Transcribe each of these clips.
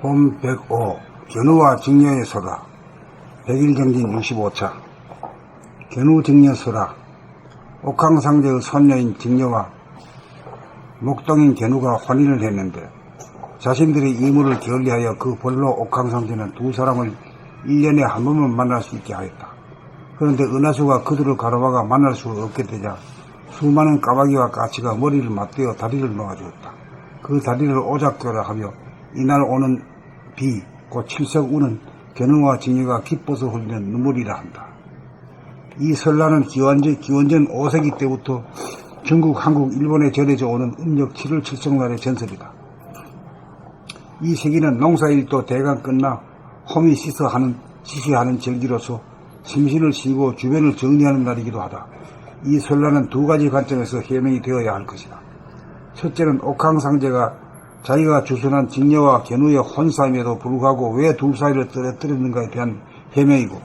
봄 105 견우와 직녀의 서라. 백일정진 65차. 견우 직녀 서라. 옥황상제의 손녀인 직녀와 목동인 견우가 혼인을 했는데 자신들의 의무를 게을리하여 그 벌로 옥황상제는 두 사람을 1년에 한 번만 만날 수 있게 하였다. 그런데 은하수가 그들을 가로막아 만날 수 없게 되자 수많은 까마귀와 까치가 머리를 맞대어 다리를 놓아주었다. 그 다리를 오작교라 하며 이날 오는 비, 곧 칠석우는 견우와 직녀가 기뻐서 흘리는 눈물이라 한다. 이 설날은 기원전 5세기 때부터 중국, 한국, 일본에 전해져 오는 음력 7월 칠성날의 전설이다. 이 시기는 농사일도 대강 끝나 홈이 시시하는 절기로서 심신을 쉬고 주변을 정리하는 날이기도 하다. 이 설날은 두 가지 관점에서 해명이 되어야 할 것이다. 첫째는 옥황상제가 자기가 주선한 직녀와 견우의 혼사임에도 불구하고 왜 둘 사이를 떨어뜨렸는가에 대한 해명이고,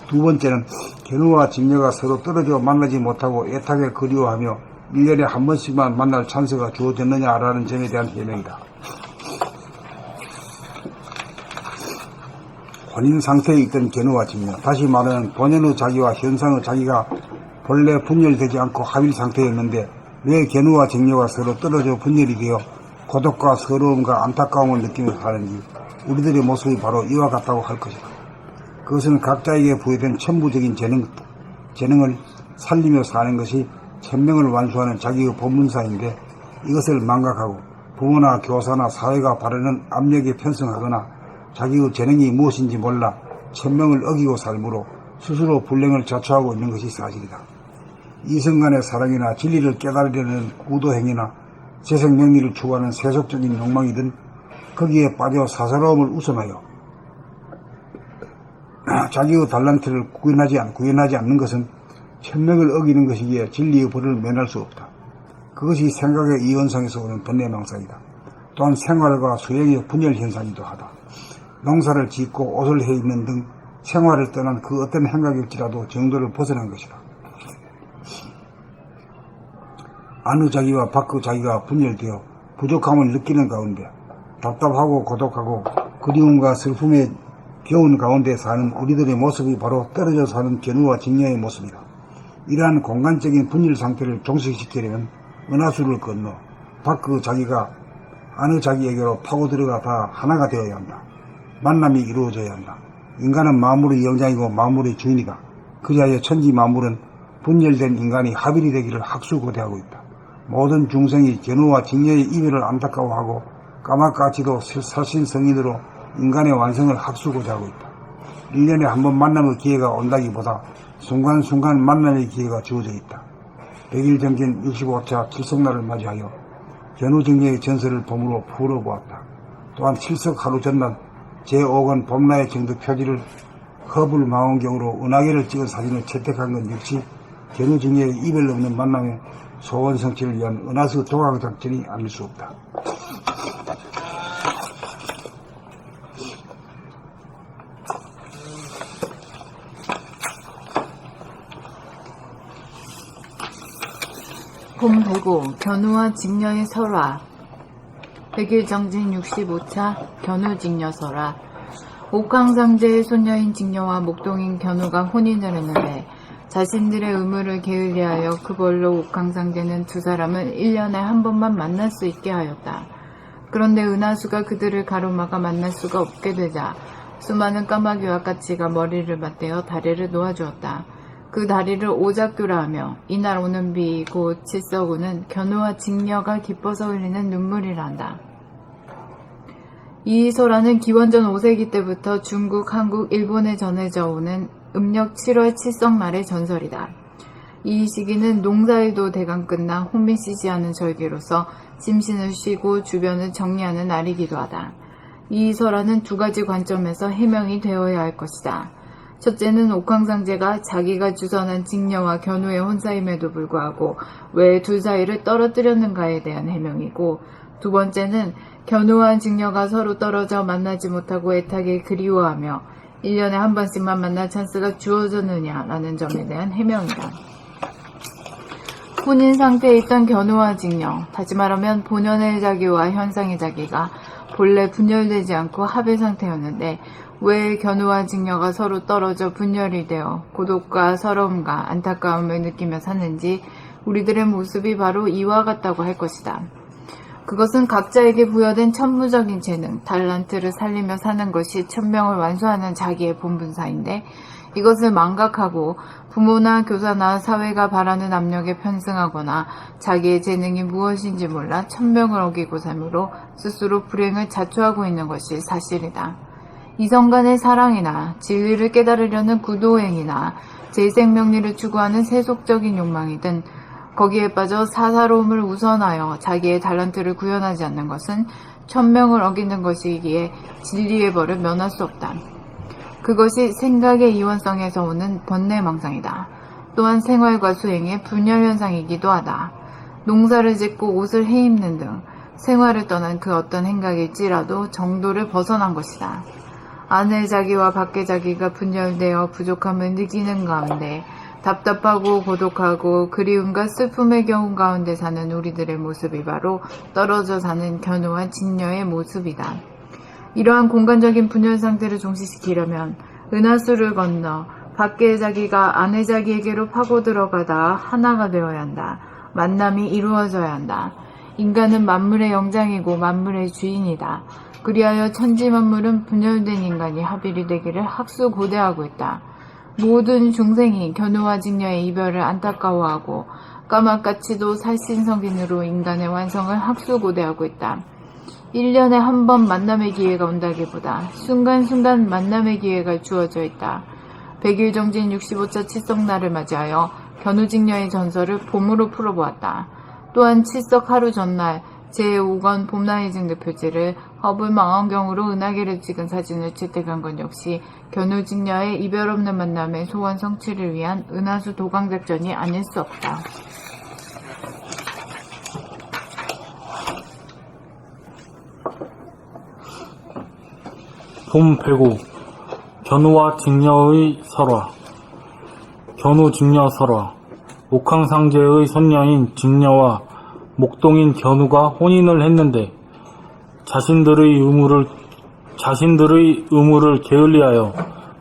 두 번째는 견우와 직녀가 서로 떨어져 만나지 못하고 애타게 그리워하며 1년에 한 번씩만 만날 찬스가 주어졌느냐라는 점에 대한 해명이다. 혼인 상태에 있던 견우와 직녀, 다시 말하면 본연의 자기와 현상의 자기가 본래 분열되지 않고 합일 상태였는데 왜 견우와 직녀가 서로 떨어져 분열이 되어 고독과 서러움과 안타까움을 느끼며 사는지 우리들의 모습이 바로 이와 같다고 할 것이다. 그것은 각자에게 부여된 천부적인 재능을 살리며 사는 것이 천명을 완수하는 자기의 본문사인데, 이것을 망각하고 부모나 교사나 사회가 바라는 압력에 편승하거나 자기의 재능이 무엇인지 몰라 천명을 어기고 살므로 스스로 불행을 자초하고 있는 것이 사실이다. 이성간의 사랑이나 진리를 깨달으려는 구도행위나 재생명리를 추구하는 세속적인 욕망이든 거기에 빠져 사사로움을 우선하여 자기의 달란트를 구현하지 않는 것은 천명을 어기는 것이기에 진리의 벌을 면할 수 없다. 그것이 생각의 이원성에서 오는 번뇌망상이다. 또한 생활과 수행의 분열현상이기도 하다. 농사를 짓고 옷을 해 입는 등 생활을 떠난 그 어떤 행각일지라도 정도를 벗어난 것이다. 안의 자기와 밖의 자기가 분열되어 부족함을 느끼는 가운데 답답하고 고독하고 그리움과 슬픔에 겨운 가운데 사는 우리들의 모습이 바로 떨어져 사는 견우와 직녀의 모습이다. 이러한 공간적인 분열 상태를 종식시키려면 은하수를 건너 밖의 자기가 안의 자기에게로 파고들어가 다 하나가 되어야 한다. 만남이 이루어져야 한다. 인간은 만물의 영장이고 만물의 주인이다. 그리하여 천지 만물은 분열된 인간이 합일이 되기를 학수고대하고 있다. 모든 중생이 견우와 직녀의 이별을 안타까워하고 까마까치도 살신성인으로 인간의 완성을 학수고자 하고 있다. 1년에 한 번 만남의 기회가 온다기보다 순간순간 만남의 기회가 주어져 있다. 백일정진 65차 칠성날을 맞이하여 견우직녀의 전설을 봄으로 풀어보았다. 또한 칠석 하루 전날 제5권 봄나의 정도 표지를 허블 망원경으로 은하계를 찍은 사진을 채택한 것 역시 견우직녀의 이별 없는 만남의 소원 성취를 위한 은하수 도강 작전이 아닐 수 없다. 봄 105 견우와 직녀의 설화. 백일정진 65차 견우 직녀 설화. 옥황상제의 손녀인 직녀와 목동인 견우가 혼인을 했는데 자신들의 의무를 게을리하여 그 벌로 옥황상제는 두 사람을 1년에 한 번만 만날 수 있게 하였다. 그런데 은하수가 그들을 가로막아 만날 수가 없게 되자 수많은 까마귀와 까치가 머리를 맞대어 다리를 놓아주었다. 그 다리를 오작교라 하며 이날 오는 비 곧 칠석우는 견우와 직녀가 기뻐서 흘리는 눈물이란다. 이 설화는 기원전 5세기 때부터 중국, 한국, 일본에 전해져 오는 음력 7월 칠성날의 전설이다. 이 시기는 농사일도 대강 끝나 혼미 시시하는 절기로서 심신을 쉬고 주변을 정리하는 날이기도 하다. 이 설화는 두 가지 관점에서 해명이 되어야 할 것이다. 첫째는 옥황상제가 자기가 주선한 직녀와 견우의 혼사임에도 불구하고 왜 둘 사이를 떨어뜨렸는가에 대한 해명이고, 두 번째는 견우와 직녀가 서로 떨어져 만나지 못하고 애타게 그리워하며 1년에 한 번씩만 만날 찬스가 주어졌느냐라는 점에 대한 해명이다. 혼인 상태에 있던 견우와 직녀, 다시 말하면 본연의 자기와 현상의 자기가 본래 분열되지 않고 합의 상태였는데 왜 견우와 직녀가 서로 떨어져 분열이 되어 고독과 서러움과 안타까움을 느끼며 샀는지 우리들의 모습이 바로 이와 같다고 할 것이다. 그것은 각자에게 부여된 천부적인 재능, 달란트를 살리며 사는 것이 천명을 완수하는 자기의 본분사인데 이것을 망각하고 부모나 교사나 사회가 바라는 압력에 편승하거나 자기의 재능이 무엇인지 몰라 천명을 어기고 삶으로 스스로 불행을 자초하고 있는 것이 사실이다. 이성 간의 사랑이나 진리를 깨달으려는 구도행위나 재생명리를 추구하는 세속적인 욕망이든 거기에 빠져 사사로움을 우선하여 자기의 달란트를 구현하지 않는 것은 천명을 어기는 것이기에 진리의 벌을 면할 수 없다. 그것이 생각의 이원성에서 오는 번뇌망상이다. 또한 생활과 수행의 분열현상이기도 하다. 농사를 짓고 옷을 해입는 등 생활을 떠난 그 어떤 행각일지라도 정도를 벗어난 것이다. 안의 자기와 밖의 자기가 분열되어 부족함을 느끼는 가운데 답답하고 고독하고 그리움과 슬픔의 경우 가운데 사는 우리들의 모습이 바로 떨어져 사는 견우와 직녀의 모습이다. 이러한 공간적인 분열 상태를 종식시키려면 은하수를 건너 밖의 자기가 안의 자기에게로 파고 들어가다 하나가 되어야 한다. 만남이 이루어져야 한다. 인간은 만물의 영장이고 만물의 주인이다. 그리하여 천지만물은 분열된 인간이 합일이 되기를 학수고대하고 있다. 모든 중생이 견우와 직녀의 이별을 안타까워하고 까맣같이도 살신성인으로 인간의 완성을 학수고대하고 있다. 1년에 한 번 만남의 기회가 온다기보다 순간순간 만남의 기회가 주어져 있다. 100일 정진 65차 칠석날을 맞이하여 견우직녀의 전설을 봄으로 풀어보았다. 또한 칠석 하루 전날 제5권 봄나이징드 표지를 허블 망원경으로 은하계를 찍은 사진을 채택한 건 역시 견우직녀의 이별 없는 만남의 소원 성취를 위한 은하수 도강작전이 아닐 수 없다. 봄 배고 견우와 직녀의 설화. 견우 직녀 설화. 옥황상제의 손녀인 직녀와 목동인 견우가 혼인을 했는데 자신들의 의무를 게을리하여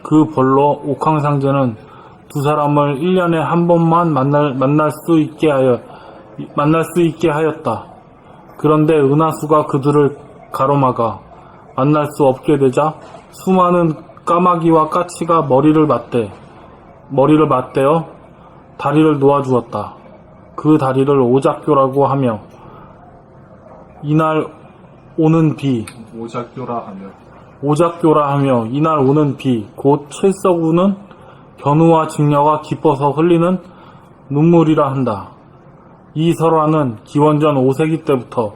그 벌로 옥황상제는 두 사람을 1년에 한 번만 만날 수 있게 하였다. 그런데 은하수가 그들을 가로막아 만날 수 없게 되자 수많은 까마귀와 까치가 머리를 맞대어 다리를 놓아주었다. 그 다리를 오작교라고 하며 이날 오는 비 오작교라 하며 이날 오는 비 곧 칠석우는 견우와 직녀가 기뻐서 흘리는 눈물이라 한다. 이 설화는 기원전 5세기 때부터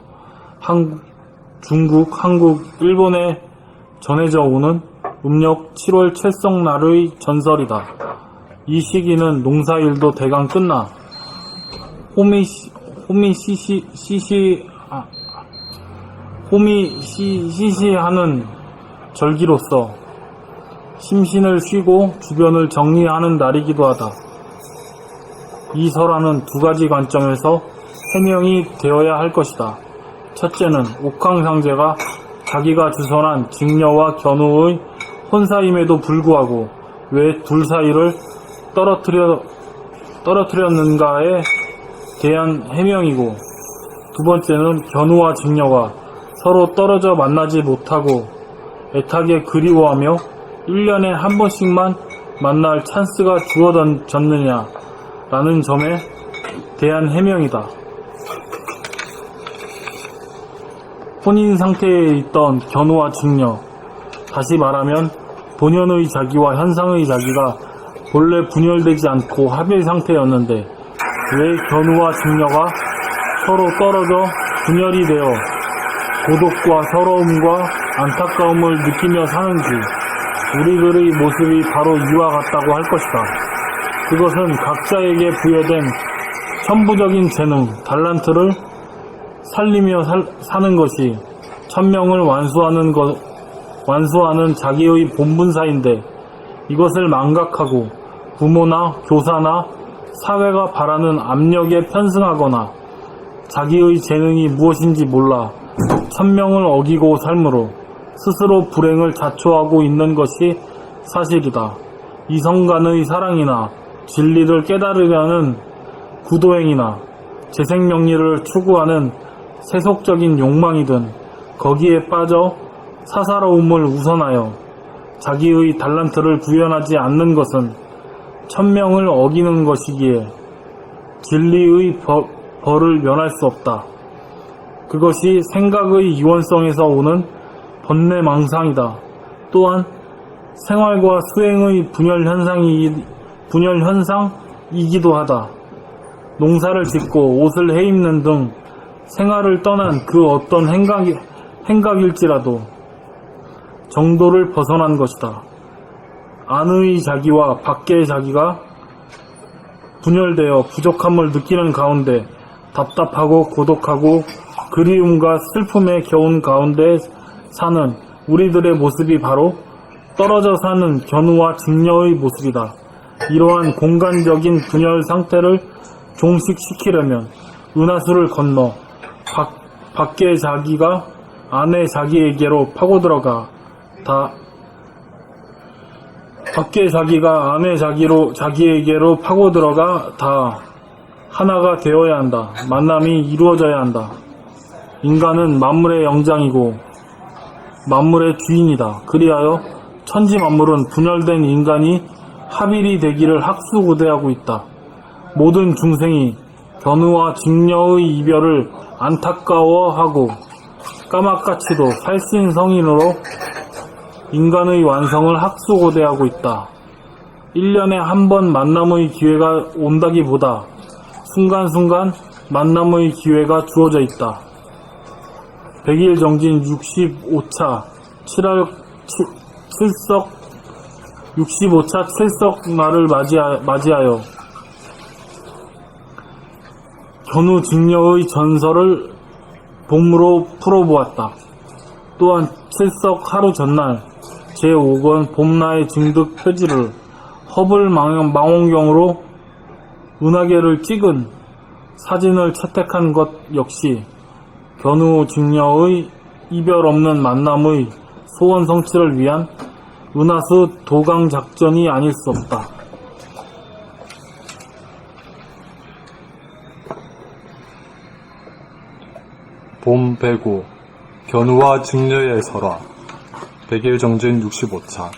중국, 한국, 일본에 전해져 오는 음력 7월 칠석날의 전설이다. 이 시기는 농사일도 대강 끝나 홈이 시시하는 절기로서 심신을 쉬고 주변을 정리하는 날이기도 하다. 이 설화는 두 가지 관점에서 해명이 되어야 할 것이다. 첫째는 옥황상제가 자기가 주선한 직녀와 견우의 혼사임에도 불구하고 왜 둘 사이를 떨어뜨렸는가에 대한 해명이고, 두 번째는 견우와 직녀가 서로 떨어져 만나지 못하고 애타게 그리워하며 1년에 한 번씩만 만날 찬스가 주어졌느냐라는 점에 대한 해명이다. 혼인 상태에 있던 견우와 직녀, 다시 말하면 본연의 자기와 현상의 자기가 본래 분열되지 않고 합의 상태였는데 왜 견우와 직녀가 서로 떨어져 분열이 되어 고독과 서러움과 안타까움을 느끼며 사는지 우리들의 모습이 바로 이와 같다고 할 것이다. 그것은 각자에게 부여된 천부적인 재능, 달란트를 살리며 사는 것이 천명을 완수하는 자기의 본분사인데 이것을 망각하고 부모나 교사나 사회가 바라는 압력에 편승하거나 자기의 재능이 무엇인지 몰라 천명을 어기고 삶으로 스스로 불행을 자초하고 있는 것이 사실이다. 이성 간의 사랑이나 진리를 깨달으려는 구도행이나 재생명리를 추구하는 세속적인 욕망이든 거기에 빠져 사사로움을 우선하여 자기의 달란트를 구현하지 않는 것은 천명을 어기는 것이기에 진리의 벌을 면할 수 없다. 그것이 생각의 이원성에서 오는 번뇌망상이다. 또한 생활과 수행의 분열 현상이기도 하다. 농사를 짓고 옷을 해입는 등 생활을 떠난 그 어떤 행각일지라도 정도를 벗어난 것이다. 안의 자기와 밖의 자기가 분열되어 부족함을 느끼는 가운데 답답하고 고독하고 그리움과 슬픔에 겨운 가운데 사는 우리들의 모습이 바로 떨어져 사는 견우와 직녀의 모습이다. 이러한 공간적인 분열 상태를 종식시키려면 은하수를 건너 밖의 자기가 안의 자기에게로 파고들어가 밖의 자기가 안의 자기에게로 파고들어가 다 하나가 되어야 한다. 만남이 이루어져야 한다. 인간은 만물의 영장이고 만물의 주인이다. 그리하여 천지 만물은 분열된 인간이 합일이 되기를 학수고대하고 있다. 모든 중생이 견우와 직녀의 이별을 안타까워하고 까맣같이도 살신성인으로 인간의 완성을 학수고대하고 있다. 1년에 한 번 만남의 기회가 온다기보다 순간순간 만남의 기회가 주어져 있다. 100일 정진 65차 65차 7석 날을 맞이하여 견우 직녀의 전설을 봄으로 풀어보았다. 또한 7석 하루 전날 제5권 봄나의 증득 표지를 허블 망원경으로 은하계를 찍은 사진을 채택한 것 역시 견우 직녀의 이별 없는 만남의 소원 성취를 위한 은하수 도강 작전이 아닐 수 없다. 봄 배구 견우와 직녀의 설화 100일 정진 65차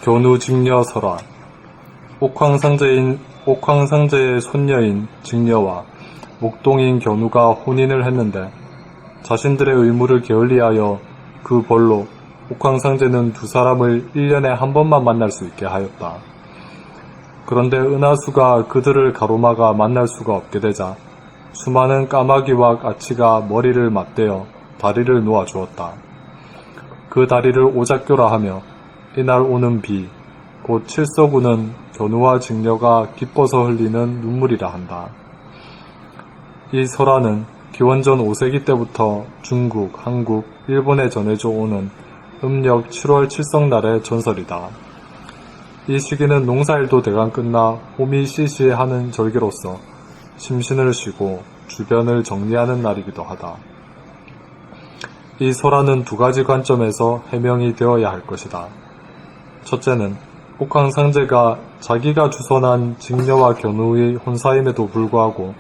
견우 직녀 설화 옥황상제의 손녀인 직녀와 목동인 견우가 혼인을 했는데 자신들의 의무를 게을리하여 그 벌로 옥황상제는 두 사람을 1년에 한 번만 만날 수 있게 하였다. 그런데 은하수가 그들을 가로막아 만날 수가 없게 되자 수많은 까마귀와 까치가 머리를 맞대어 다리를 놓아주었다. 그 다리를 오작교라 하며 이날 오는 비, 곧 칠서구는 견우와 직녀가 기뻐서 흘리는 눈물이라 한다. 이 설화는 기원전 5세기 때부터 중국, 한국, 일본에 전해져 오는 음력 7월 칠성날의 전설이다. 이 시기는 농사일도 대강 끝나 홈이 시시하는 절기로서 심신을 쉬고 주변을 정리하는 날이기도 하다. 이 설화는 두 가지 관점에서 해명이 되어야 할 것이다. 첫째는 옥황상제가 자기가 주선한 직녀와 견우의 혼사임에도 불구하고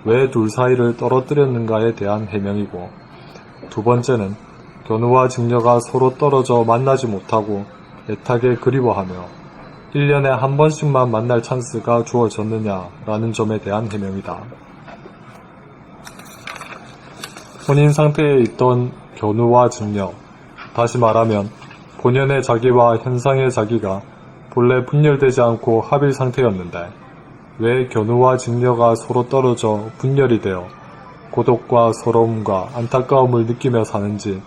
왜 둘 사이를 떨어뜨렸는가에 대한 해명이고, 두 번째는 견우와 직녀가 서로 떨어져 만나지 못하고 애타게 그리워하며 1년에 한 번씩만 만날 찬스가 주어졌느냐라는 점에 대한 해명이다. 혼인 상태에 있던 견우와 직녀, 다시 말하면 본연의 자기와 현상의 자기가 본래 분열되지 않고 합일 상태였는데 왜 견우와 직녀가 서로 떨어져 분열이 되어 고독과 서러움과 안타까움을 느끼며 사는지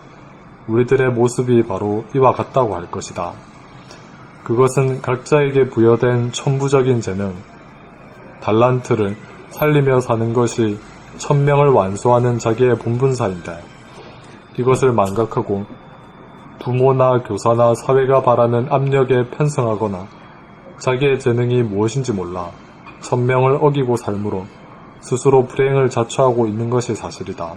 우리들의 모습이 바로 이와 같다고 할 것이다. 그것은 각자에게 부여된 천부적인 재능, 달란트를 살리며 사는 것이 천명을 완수하는 자기의 본분사인데, 이것을 망각하고 부모나 교사나 사회가 바라는 압력에 편승하거나 자기의 재능이 무엇인지 몰라 천명을 어기고 살므로 스스로 불행을 자초하고 있는 것이 사실이다.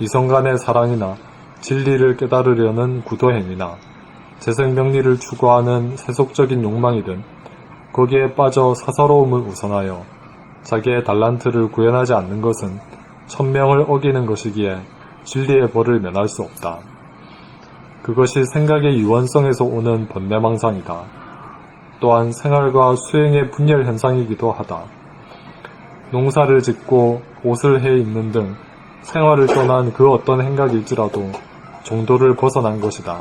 이성 간의 사랑이나 진리를 깨달으려는 구도행위나 재생명리를 추구하는 세속적인 욕망이든 거기에 빠져 사사로움을 우선하여 자기의 달란트를 구현하지 않는 것은 천명을 어기는 것이기에 진리의 벌을 면할 수 없다. 그것이 생각의 유연성에서 오는 번뇌망상이다. 또한 생활과 수행의 분열 현상이기도 하다. 농사를 짓고 옷을 해 입는 등 생활을 떠난 그 어떤 행각일지라도 정도를 벗어난 것이다.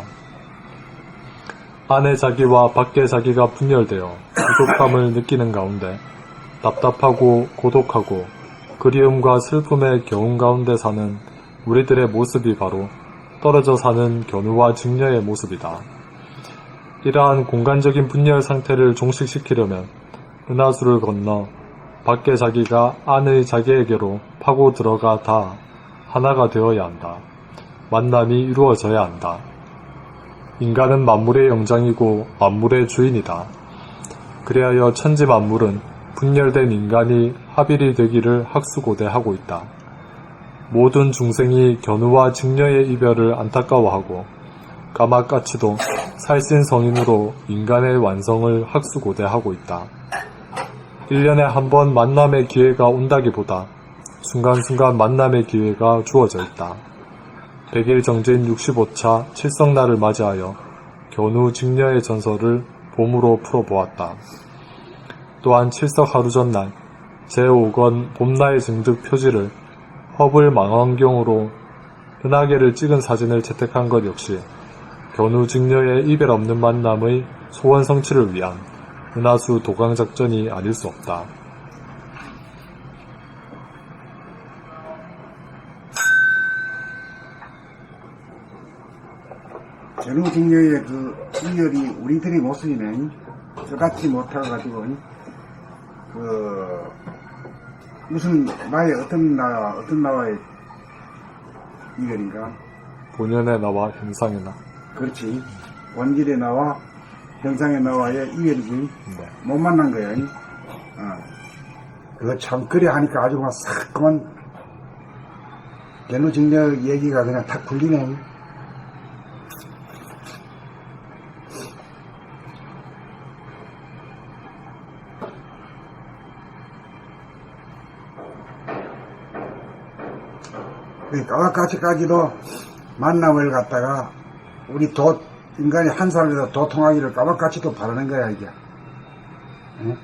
안의 자기와 밖의 자기가 분열되어 부족함을 느끼는 가운데 답답하고 고독하고 그리움과 슬픔의 겨운 가운데 사는 우리들의 모습이 바로 떨어져 사는 견우와 직녀의 모습이다. 이러한 공간적인 분열 상태를 종식시키려면 은하수를 건너 밖의 자기가 안의 자기에게로 파고 들어가 다 하나가 되어야 한다. 만남이 이루어져야 한다. 인간은 만물의 영장이고 만물의 주인이다. 그리하여 천지 만물은 분열된 인간이 합일이 되기를 학수고대하고 있다. 모든 중생이 견우와 직녀의 이별을 안타까워하고 까마까치도 살신성인으로 인간의 완성을 학수고대하고 있다. 1년에 한 번 만남의 기회가 온다기보다 순간순간 만남의 기회가 주어져 있다. 100일 정진 65차 칠성날을 맞이하여 견우 직녀의 전설을 봄으로 풀어보았다. 또한 칠석 하루 전날 제5권 봄나의 증득 표지를 허블 망원경으로 은하계를 찍은 사진을 채택한 것 역시 견우 직녀의 이별 없는 만남의 소원 성취를 위한 은하수 도강 작전이 아닐 수 없다. 견우 직녀의 그 이별이 우리들의 모습이네. 저같지 못해가지고 무슨 나의 어떤 나와의 이별인가? 본연의 나와 형상의 나. 그렇지. 원질의 나와 형상의 나와의 이별이지. 네. 못 만난 거야. 그거 참 그래 하니까 아주 그만 싹 그만 견우 직녀 얘기가 그냥 탁 풀리네. 까마까치까지도 만남을 갖다가 우리 인간이 한 살에서 도통하기를 까마까치도 바라는 거야 이게. 응?